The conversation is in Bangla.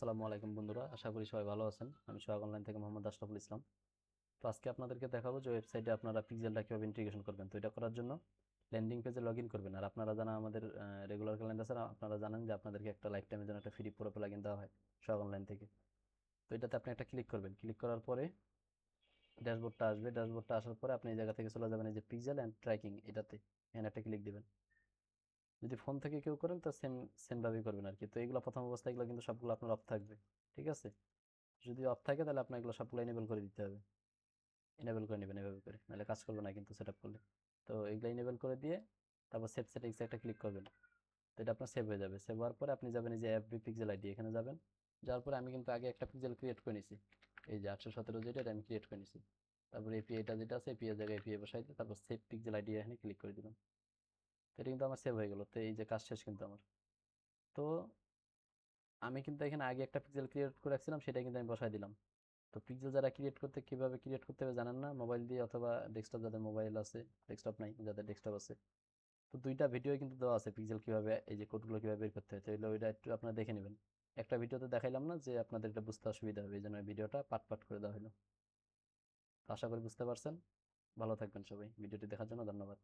আসসালামু আলাইকুম বন্ধুরা, আশা করি সবাই ভালো আছেন। আমি সোহাগ অনলাইন থেকে মোহাম্মদ আশরাফুল ইসলাম। তো আজকে আপনাদেরকে দেখাবো যে ওয়েবসাইটে আপনারা পিক্সেলটা কীভাবে ইন্টিগ্রেশন করবেন। তো এটা করার জন্য ল্যান্ডিং পেজে লগ ইন করবেন। আর আপনারা জানা আমাদের রেগুলার ক্লায়েন্ট আছে, আপনারা জানেন যে আপনাদেরকে একটা লাইফ টাইমের জন্য একটা ফ্রি প্রো প্লাগইন দেওয়া হয় সোহাগ অনলাইন থেকে। তো এটাতে আপনি একটা ক্লিক করবেন। ক্লিক করার পরে ড্যাশবোর্ডটা আসবে। ড্যাশবোর্ডটা আসার পরে আপনি এই জায়গা থেকে চলে যাবেন এই যে পিক্সেল অ্যান্ড ট্র্যাকিং, এটাতে এখানে একটা ক্লিক দিবেন। যদি ফোন থেকে কেউ করেন তো সেম সেম ভাবেই করবেন আর কি। তো এগুলো প্রথম অবস্থায় এগুলো কিন্তু সবগুলো আপনার অফ থাকবে, ঠিক আছে? যদি অফ থাকে তাহলে আপনার এগুলো সবগুলো এনেবল করে দিতে হবে। এনেবল করে নেবেন এভাবে করে, নাহলে কাজ করবে না কিন্তু সেট আপ করলে। তো এগুলো এনেবল করে দিয়ে তারপর সেভ সেটিংসে একটা ক্লিক করবেন। তো এটা আপনার সেভ হয়ে যাবে। সেভ হওয়ার পরে আপনি যাবেন এই যে এফবি পিক্সেল আইডি, এখানে যাবেন। যাওয়ার পরে আমি কিন্তু আগে একটা পিক্সেল ক্রিয়েট করে নিছি, এই যে 817 যেটা, এটা আমি ক্রিয়েট করে নিছি। তারপর এপিআইটা যেটা আছে, এপিআই জায়গায় এপিআই বসাই দিয়ে তারপর সেভ পিক্সেল আইডি এখানে ক্লিক করে দিলাম। তো এটা কিন্তু আমার সেভ হয়ে গেল। তো এই যে কাজ শেষ কিন্তু আমার। তো আমি কিন্তু এখানে আগে একটা পিক্সেল ক্রিয়েট করে রাখছিলাম, সেটা কিন্তু আমি বসাই দিলাম। তো পিক্সেল যারা ক্রিয়েট করতে কিভাবে ক্রিয়েট করতে হবে জানেন না, মোবাইল দিয়ে অথবা ডেস্কটপ, যাদের মোবাইল আছে, ডেস্কটপ নাই, যাদের ডেস্কটপ আছে, তো দুইটা ভিডিও কিন্তু দেওয়া আছে পিক্সেল কিভাবে এই যে কোডগুলো কিভাবে বের করতে হয়। তো এগুলো ওইটা একটু আপনারা দেখে নেবেন। একটা ভিডিওতে দেখাইলাম না যে আপনাদের এটা বুঝতে অসুবিধা হবে, এই জন্য ভিডিওটা পার্ট পার্ট করে দেওয়া হলো। তো আশা করি বুঝতে পারছেন। ভালো থাকবেন সবাই। ভিডিওটি দেখার জন্য ধন্যবাদ।